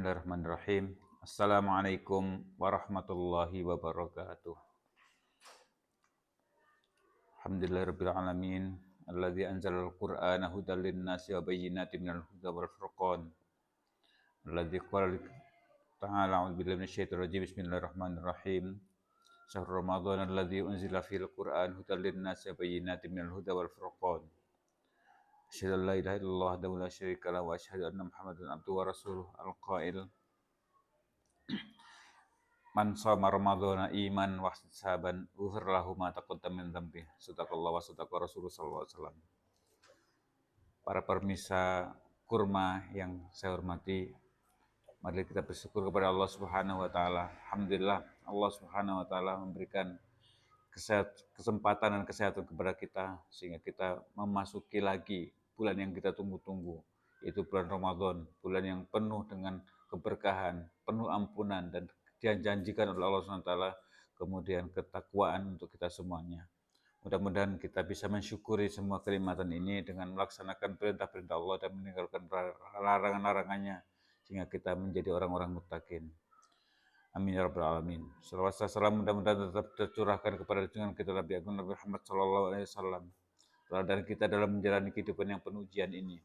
Bismillahirrahmanirrahim. Assalamualaikum warahmatullahi wabarakatuh. Alhamdulillahirabbil alamin. Alladzi anzalal Qur'ana hudal linnasi wa bayyinatin minal huda wal furqan. Alladzi qala ta'ala a'udzu billahi minasyaitonir rajim. Bismillahirrahmanirrahim. Syahrul Ramadan alladzi unzila fil Qur'an hudal linnasi wa bayyinatin minal huda wal furqan. Asyhadu an la ilaha illallah wahdahu la syarika lahu wa asyhadu anna Muhammadan abduhu wa rasuluh al-qail Man shoma ramadhana iman wa ihtisaban ghufir lahu ma taqaddama min dzambi. Sadaqallahu wa sadaqa Rasulullah sallallahu alaihi wasallam. Para permisa kurma yang saya hormati, mari kita bersyukur kepada Allah Subhanahu wa taala. Alhamdulillah Allah Subhanahu wa taala memberikan kesempatan dan kesehatan kepada kita sehingga kita memasuki lagi bulan yang kita tunggu-tunggu, yaitu bulan Ramadan, bulan yang penuh dengan keberkahan, penuh ampunan dan dijanjikan oleh Allah SWT kemudian ketakwaan untuk kita semuanya. Mudah-mudahan kita bisa mensyukuri semua kenikmatan ini dengan melaksanakan perintah-perintah Allah dan meninggalkan larangan-larangannya sehingga kita menjadi orang-orang muttaqin. Amin ya rabbal alamin. Salawat dan salam mudah-mudahan tetap tercurahkan kepada junjungan kita Nabi Agung Nabi Muhammad sallallahu alaihi wasallam. Dan kita dalam menjalani kehidupan yang penuh ujian ini.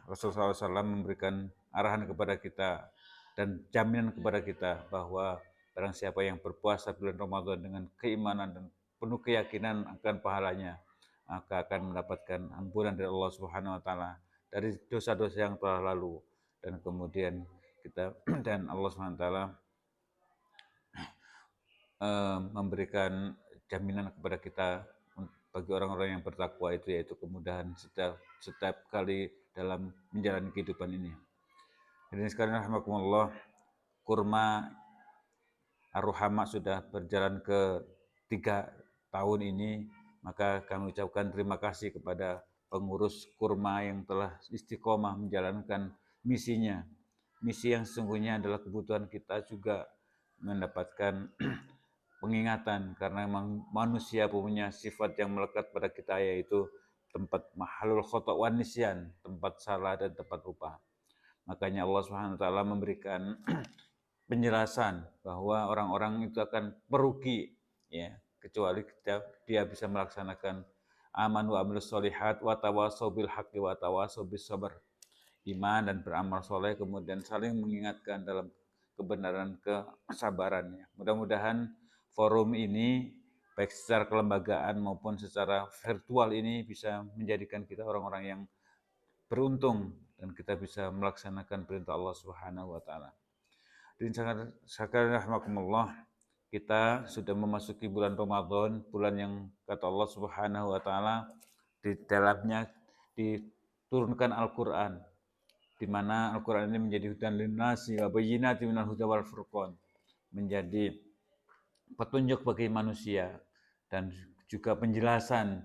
Rasulullah SAW memberikan arahan kepada kita dan jaminan kepada kita bahwa barang siapa yang berpuasa bulan Ramadan dengan keimanan dan penuh keyakinan akan pahalanya, maka akan mendapatkan ampunan dari Allah Subhanahu wa taala dari dosa-dosa yang telah lalu, dan kemudian kita dan Allah Subhanahu wa taala memberikan jaminan kepada kita bagi orang-orang yang bertakwa itu, yaitu kemudahan setiap kali dalam menjalani kehidupan ini. Jadi sekalian rahimakumullah, kurma Ar-Ruhama sudah berjalan ke 3 tahun ini, maka kami ucapkan terima kasih kepada pengurus kurma yang telah istiqomah menjalankan misinya. Misi yang sesungguhnya adalah kebutuhan kita juga mendapatkan pengingatan, karena memang manusia punya sifat yang melekat pada kita, yaitu tempat mahalul khata' wan nisyan, tempat salah dan tempat lupa. Makanya Allah Subhanahu wa taala memberikan penjelasan bahwa orang-orang itu akan merugi, ya, kecuali dia bisa melaksanakan aman wa amilus sholihat wa tawasau bil haqqi wa tawasau bis sabr. Iman dan beramal soleh, kemudian saling mengingatkan dalam kebenaran kesabarannya. Mudah-mudahan forum ini baik secara kelembagaan maupun secara virtual ini bisa menjadikan kita orang-orang yang beruntung dan kita bisa melaksanakan perintah Allah Subhanahu wa taala. Dan sekalian rahmakumullah, kita sudah memasuki bulan Ramadan, bulan yang kata Allah Subhanahu wa taala di dalamnya diturunkan Al-Qur'an, di mana Al-Qur'an ini menjadi hudan linnasi wa bayyinatin minal huda wal furqan, menjadi petunjuk bagi manusia dan juga penjelasan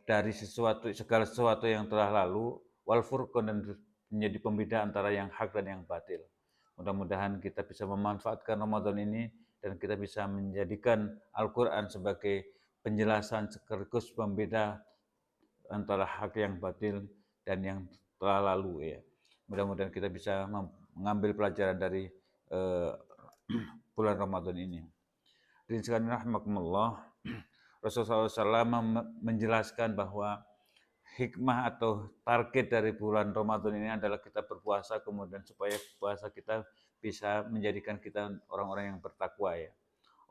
dari segala sesuatu yang telah lalu, wal furqan, dan menjadi pembeda antara yang hak dan yang batil. Mudah-mudahan kita bisa memanfaatkan Ramadan ini dan kita bisa menjadikan Al-Qur'an sebagai penjelasan sekaligus pembeda antara hak yang batil dan yang telah lalu, ya. Mudah-mudahan kita bisa mengambil pelajaran dari bulan Ramadan ini. Dan sekalian rahmakumullah, Rasulullah SAW menjelaskan bahwa hikmah atau target dari bulan Ramadan ini adalah kita berpuasa, kemudian supaya puasa kita bisa menjadikan kita orang-orang yang bertakwa, ya.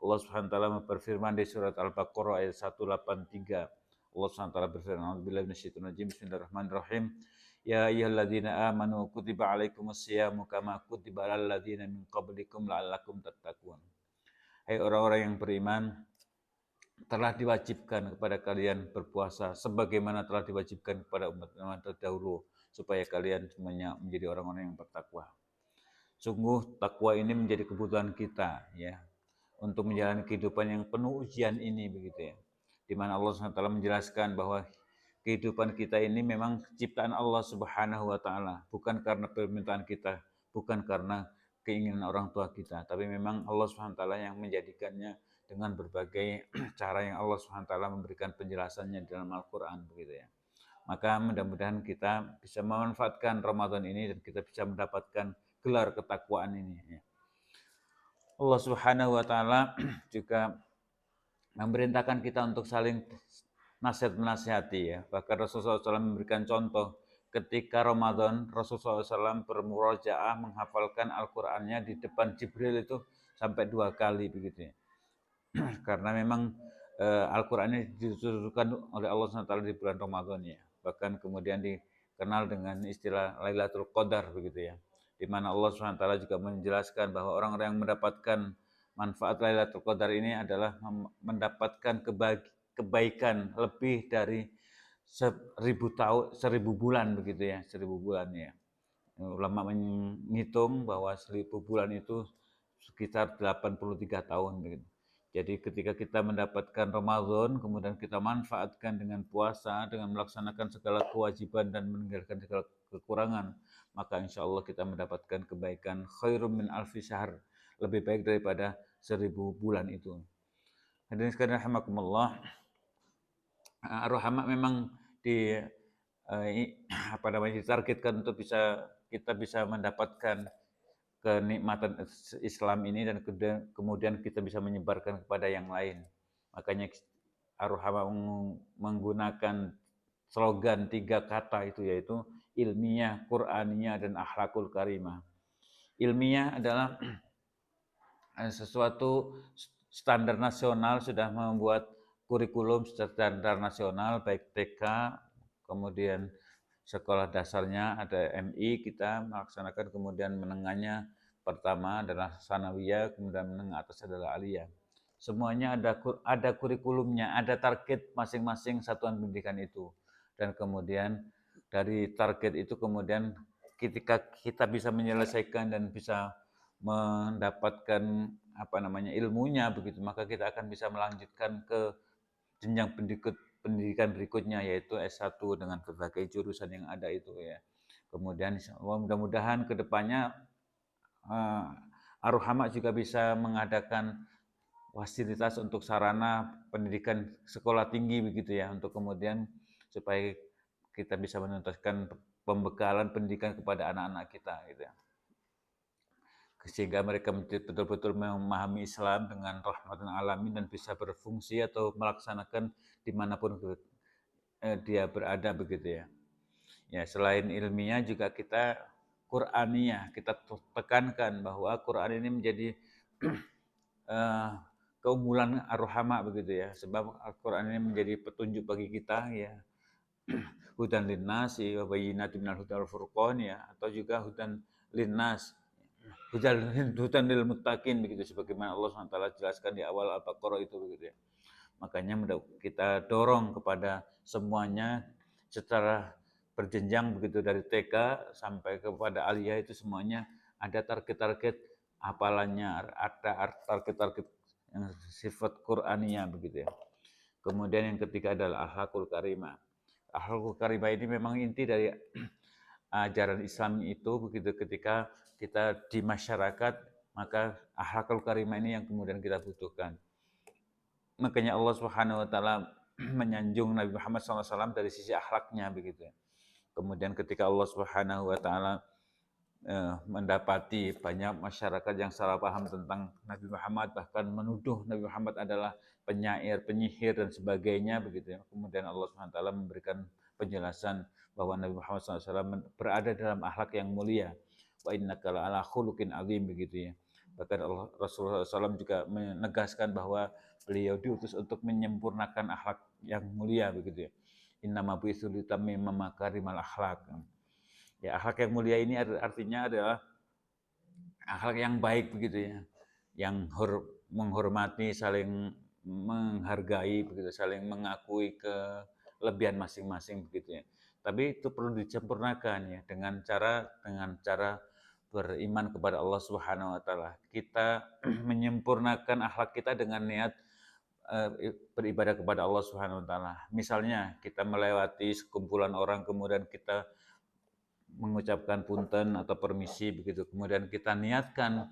Allah Subhanahu wa taala berfirman di surat Al-Baqarah ayat 183. Allah Subhanahu wa taala berfirman, "A'udzubillahi minasyaitonir rajim. Bismillahirrahmanirrahim. Ya ayyuhalladzina amanu kutiba alaikumus syiyamu kama kutiba alal ladzina min qablikum la'allakum tattaqun." Hai orang-orang yang beriman, telah diwajibkan kepada kalian berpuasa sebagaimana telah diwajibkan kepada umat-umat terdahulu, supaya kalian semuanya menjadi orang-orang yang bertakwa. Sungguh takwa ini menjadi kebutuhan kita, ya, untuk menjalani kehidupan yang penuh ujian ini, begitu, ya. Di mana Allah SWT menjelaskan bahwa kehidupan kita ini memang ciptaan Allah Subhanahu wa taala, bukan karena permintaan kita, bukan karena keinginan orang tua kita, tapi memang Allah Subhanahu wa taala yang menjadikannya dengan berbagai cara yang Allah SWT memberikan penjelasannya dalam Al-Quran, begitu, ya. Maka mudah-mudahan kita bisa memanfaatkan Ramadan ini dan kita bisa mendapatkan gelar ketakwaan ini. Ya. Allah Subhanahu wa taala juga memerintahkan kita untuk saling nasihat menasihati ya. Bahkan Rasulullah SAW memberikan contoh ketika Ramadan Rasulullah SAW bermurojaah menghafalkan Al-Qur'annya di depan Jibril itu sampai 2 kali begitu ya. Karena memang Al-Qur'an ini diturunkan oleh Allah SWT di bulan Ramadan ya. Bahkan kemudian dikenal dengan istilah Lailatul Qadar begitu ya. Di mana Allah SWT juga menjelaskan bahwa orang-orang yang mendapatkan manfaat Lailatul Qadar ini adalah mendapatkan kebaikan lebih dari 1000 tahun, 1000 bulan begitu ya, 1000 bulan ya. Ulama menghitung bahwa 1000 bulan itu sekitar 83 tahun begitu. Jadi ketika kita mendapatkan Ramadan, kemudian kita manfaatkan dengan puasa, dengan melaksanakan segala kewajiban dan meninggalkan segala kekurangan, maka insya Allah kita mendapatkan kebaikan khairum min alfi syahr, lebih baik daripada 1000 bulan itu. Hadirin sekalian rahimakumullah, Ar-Rahman memang di ditargetkan untuk kita bisa mendapatkan kenikmatan Islam ini dan kemudian kita bisa menyebarkan kepada yang lain. Makanya Ar-Rahman menggunakan slogan 3 kata itu, yaitu ilmiah, Qur'aniyah, dan akhlakul karimah. Ilmiah adalah sesuatu standar nasional, sudah membuat kurikulum standar nasional baik TK, kemudian sekolah dasarnya ada MI, kita melaksanakan, kemudian menengahnya pertama adalah sanawiyah, kemudian menengah atas adalah aliyah. Semuanya ada kurikulumnya, ada target masing-masing satuan pendidikan itu. Dan kemudian dari target itu kemudian ketika kita bisa menyelesaikan dan bisa mendapatkan ilmunya begitu, maka kita akan bisa melanjutkan ke jenjang pendidikan berikutnya, yaitu S1 dengan berbagai jurusan yang ada itu ya. Kemudian mudah-mudahan ke depannya Ar-Rahman juga bisa mengadakan fasilitas untuk sarana pendidikan sekolah tinggi begitu ya, untuk kemudian supaya kita bisa menuntaskan pembekalan pendidikan kepada anak-anak kita gitu ya. Sehingga mereka betul-betul memahami Islam dengan rahmatan alamin dan bisa berfungsi atau melaksanakan dimanapun dia berada begitu ya. Ya, selain ilmiah juga kita Qur'aniyah, kita tekankan bahwa Quran ini menjadi keunggulan Ar-Rahman begitu ya, sebab Al-Quran ini menjadi petunjuk bagi kita ya, hudan linnas wa bayyinatin minal huda wal furqan ya, atau juga hudan linnas, hudan lil muttaqin begitu, sebagaimana Allah SWT jelaskan di awal Al-Baqarah itu begitu ya. Makanya kita dorong kepada semuanya secara berjenjang begitu, dari TK sampai kepada aliyah itu semuanya ada target-target hafalannya, ada target-target yang sifat Qur'aniyah begitu ya. Kemudian yang ketiga adalah akhlakul karimah. Akhlakul karimah ini memang inti dari ajaran Islam itu begitu. Ketika kita di masyarakat, maka akhlakul karimah ini yang kemudian kita butuhkan. Makanya Allah Subhanahu wa taala menyanjung Nabi Muhammad SAW dari sisi akhlaknya begitu. Kemudian ketika Allah Subhanahu wa taala mendapati banyak masyarakat yang salah paham tentang Nabi Muhammad, bahkan menuduh Nabi Muhammad adalah penyair, penyihir dan sebagainya begitu ya. Kemudian Allah Subhanahu wa taala memberikan penjelasan bahwa Nabi Muhammad SAW berada dalam akhlak yang mulia. Wa innaka la'ala khuluqin azim begitu ya. Bahkan Rasulullah SAW juga menegaskan bahwa beliau diutus untuk menyempurnakan akhlak yang mulia begitu ya. Innama bu'itsu litammima makarimal akhlak. Ya, akhlak yang mulia ini artinya adalah akhlak yang baik begitu ya. Yang menghormati, saling menghargai begitu, saling mengakui kelebihan masing-masing begitu ya. Tapi itu perlu disempurnakan ya dengan cara beriman kepada Allah Subhanahu wa taala. Kita menyempurnakan akhlak kita dengan niat beribadah kepada Allah Subhanahu wa taala. Misalnya kita melewati sekumpulan orang, kemudian kita mengucapkan punten atau permisi begitu. Kemudian kita niatkan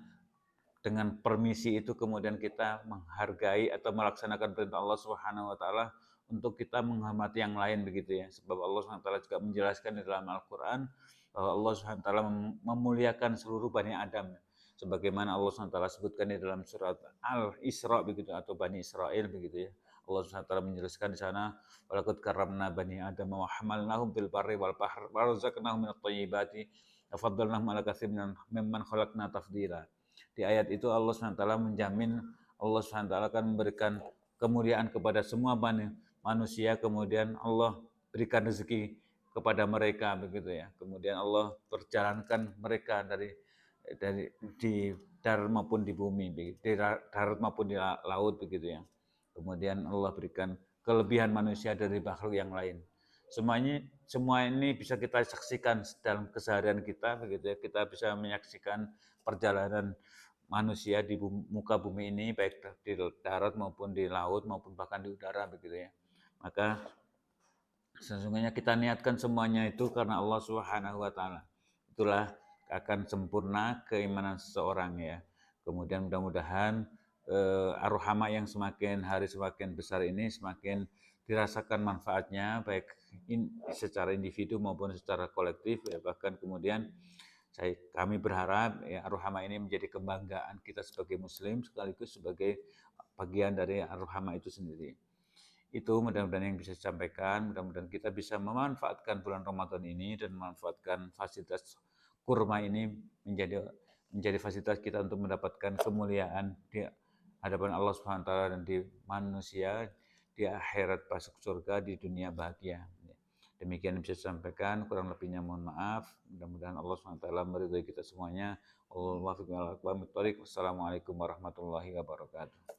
dengan permisi itu, kemudian kita menghargai atau melaksanakan perintah Allah Subhanahu wa taala untuk kita menghormati yang lain begitu ya. Sebab Allah Subhanahu wa taala juga menjelaskan di dalam Al-Qur'an bahwa Allah SWT memuliakan seluruh Bani Adam. Sebagaimana Allah SWT sebutkan di dalam surat Al-Isra begitu, atau Bani Israel begitu ya. Allah SWT menjelaskan di sana, walaqad karramna bani Adam wa hamalnahum fil barri wal bahr wa razaqnahum minat thayyibati wa faddalnahum ala katsirin mimman khalaqna tafdila. Di ayat itu Allah SWT menjamin, Allah SWT akan memberikan kemuliaan kepada semua manusia, kemudian Allah berikan rezeki kepada mereka begitu ya. Kemudian Allah perjalankan mereka dari di darat maupun di bumi, di darat maupun di laut begitu ya. Kemudian Allah berikan kelebihan manusia dari makhluk yang lain. Semua ini bisa kita saksikan dalam keseharian kita begitu ya. Kita bisa menyaksikan perjalanan manusia di muka bumi ini, baik di darat maupun di laut maupun bahkan di udara begitu ya. Maka sesungguhnya kita niatkan semuanya itu karena Allah Subhanahu wa taala. Itulah akan sempurna keimanan seseorang ya. Kemudian mudah-mudahan ar-rahmah yang semakin hari semakin besar ini semakin dirasakan manfaatnya baik secara individu maupun secara kolektif ya. Bahkan kemudian kami berharap ya ar-rahmah ini menjadi kebanggaan kita sebagai muslim sekaligus sebagai bagian dari ar-rahmah itu sendiri. Itu mudah-mudahan yang bisa saya sampaikan, mudah-mudahan kita bisa memanfaatkan bulan Ramadan ini dan memanfaatkan fasilitas kurma ini menjadi fasilitas kita untuk mendapatkan kemuliaan di hadapan Allah SWT dan di manusia, di akhirat masuk surga, di dunia bahagia. Demikian yang bisa saya sampaikan, kurang lebihnya mohon maaf. Mudah-mudahan Allah SWT meridhai kita semuanya. Wassalamualaikum warahmatullahi wabarakatuh.